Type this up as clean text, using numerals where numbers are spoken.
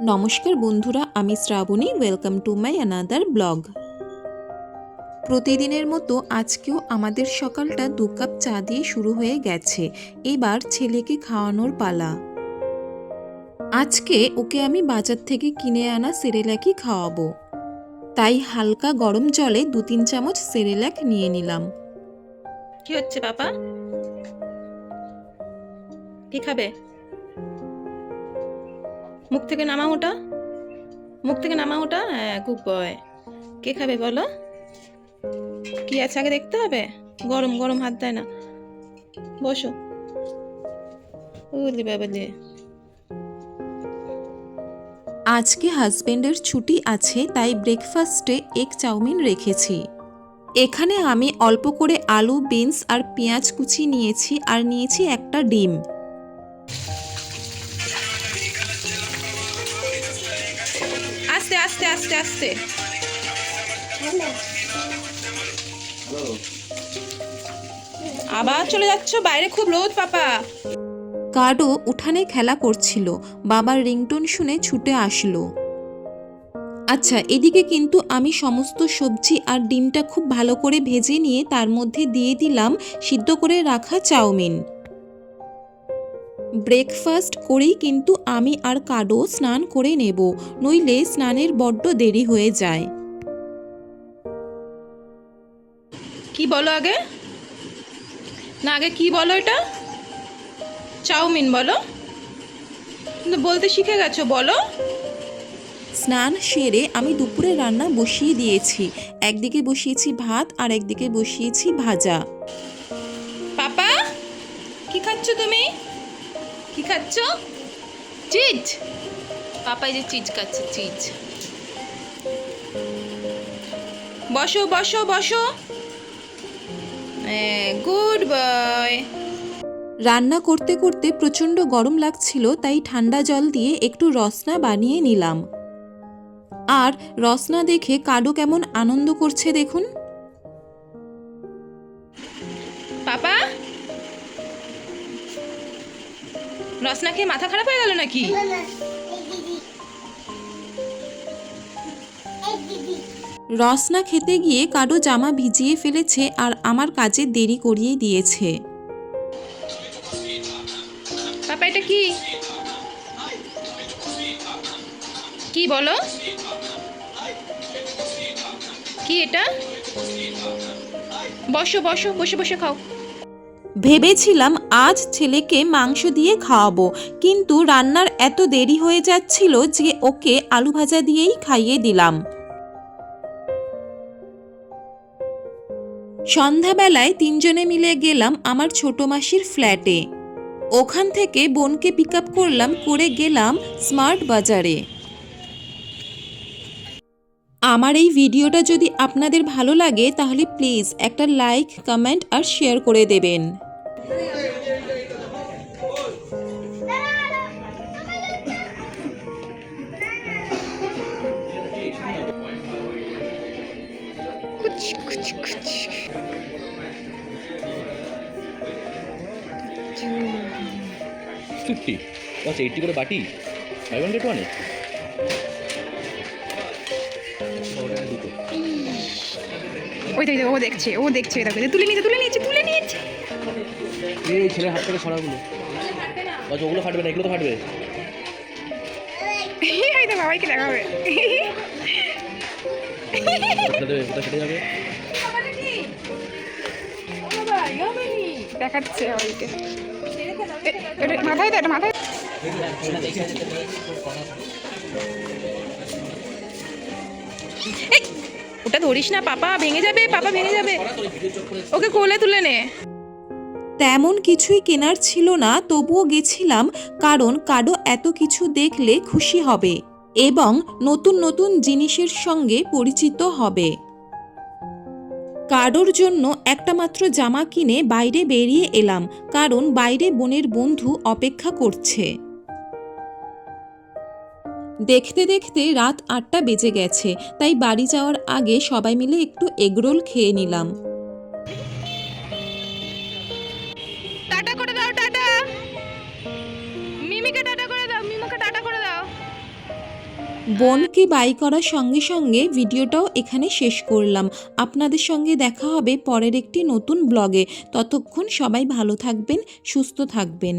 নমস্কার বন্ধুরা, আমি Shrabani. Welcome to my another blog. প্রতিদিনের মতো আজকেও আমাদের সকালটা 2 কাপ চা দিয়ে শুরু হয়ে গেছে। এবার ছেলেকে খাওয়ানোর পালা। আজকে ওকে আমি বাজার থেকে কিনে আনা সেরেল্যাকই খাওয়াবো, তাই হালকা গরম জলে 2-3 চামচ সেরেল্যাক নিয়ে নিলাম। কি হচ্ছে বাবা? কি খাবে? মুখ থেকে নামাও ওটা, মুখ থেকে নামাও ওটা। হ্যাঁ, গুড বয়। কে খাবে বলো? কি আছে আগে দেখতে হবে। গরম গরম হাত দেয় না। বসো। উলি বাবালে। আজকে হাজবেন্ডের ছুটি আছে, তাই ব্রেকফাস্টে এগ চাউমিন রেখেছি। এখানে আমি অল্প করে আলু, বিনস আর পেঁয়াজ কুচি নিয়েছি, আর নিয়েছি একটা ডিম। আস্তে আস্তে আস্তে আস্তে। আবার চলে যাচ্ছ? বাইরে খুব রোদ পাপা। কার্ডও উঠানে খেলা করছিল, বাবার রিংটোন শুনে ছুটে আসলো। আচ্ছা, এদিকে কিন্তু আমি সমস্ত সবজি আর ডিমটা খুব ভালো করে ভেজে নিয়ে তার মধ্যে দিয়ে দিলাম সিদ্ধ করে রাখা চাউমিন। ব্রেকফাস্ট করেই কিন্তু আমি আর কার্ডও স্নান করে নেব, নইলে স্নানের বড্ড দেরি হয়ে যায়। কি বলো আগে? না, আগে কি বলো? এটা চাউমিন বলো, কিন্তু বলতে শিখে গেছো। বলো। স্নান সেরে আমি দুপুরে রান্না বসিয়ে দিয়েছি। একদিকে বসিয়েছি ভাত আর একদিকে বসিয়েছি ভাজা। পাপা, কি খাচ্ছ তুমি? কি খাচ্ছ? চিজ। পাপাই যে চিজ খাচ্ছে, চিজ। বসো বসো বসো। Good boy. রান্না করতে করতে প্রচণ্ড গরম লাগছিল, তাই ঠান্ডা জল দিয়ে একটু রসনা বানিয়ে নিলাম। আর রসনা দেখে কাডো কেমন আনন্দ করছে দেখুন। পাপা, রসনা খেয়ে মাথা খারাপ হয়ে গেল নাকি? রসনা খেতে গিয়ে কাডো জামা ভিজিয়ে ফেলেছে আর আমার কাজে দেরি করিয়ে দিয়েছে। পাপা, এটা কি? কি বলো? কি এটা? বসো বসো, বসে বসে খাও। ভেবেছিলাম আজ ছেলেকে মাংস দিয়ে খাওয়াবো, কিন্তু রান্নার এত দেরি হয়ে যাচ্ছিল যে ওকে আলু ভাজা দিয়েই খাইয়ে দিলাম। সন্ধ্যাবেলায় 3 জনে মিলে গেলাম আমার ছোট মাসির ফ্ল্যাটে। ওখান থেকে বোনকে পিক আপ করলাম, করে গেলাম স্মার্ট বাজারে। আমার এই ভিডিওটা যদি আপনাদের ভালো লাগে তাহলে প্লিজ একটা লাইক, কমেন্ট আর শেয়ার করে দেবেন। ফিফটি আচ্ছা, 80 করে বাটি, 500 ওই দেখ, ও দেখছে, ও দেখছে। দেখো, তুলে নিয়েছে। এই ছেলের হাত থেকে ছড়াগুলো, আচ্ছা ওগুলো ফাটবে না, এগুলো তো ফাটবে। এই তো বাবাইকে দেখাবে। ওটা কেটে যাবে। দেখাচ্ছে ওইকে। মাথায় দেয়, মাথায়। ওটা ধরিস না পাপা, ভেঙে যাবে। পাপা ভেঙে যাবে, ওকে কোলে তুলে নে। তেমন কিছুই কেনার ছিল না, তবুও গেছিলাম, কারণ কাডো এত কিছু দেখলে খুশি হবে এবং নতুন নতুন জিনিসের সঙ্গে পরিচিত হবে। কাডোর জন্য একটা মাত্র জামা কিনে বাইরে বেরিয়ে এলাম, কারণ বাইরে বোনের বন্ধু অপেক্ষা করছে। দেখতে দেখতে রাত 8টা বেজে গেছে, তাই বাড়ি যাওয়ার আগে সবাই মিলে একটু এগরোল খেয়ে নিলাম। টাটা করে দাও, টাটা। মিমিকে টাটা করে দাও, মিমুকে টাটা করে দাও। বোনকে বাই করার সঙ্গে সঙ্গে ভিডিওটাও এখানে শেষ করলাম। আপনাদের সঙ্গে দেখা হবে পরের একটি নতুন ব্লগে। ততক্ষণ সবাই ভালো থাকবেন, সুস্থ থাকবেন।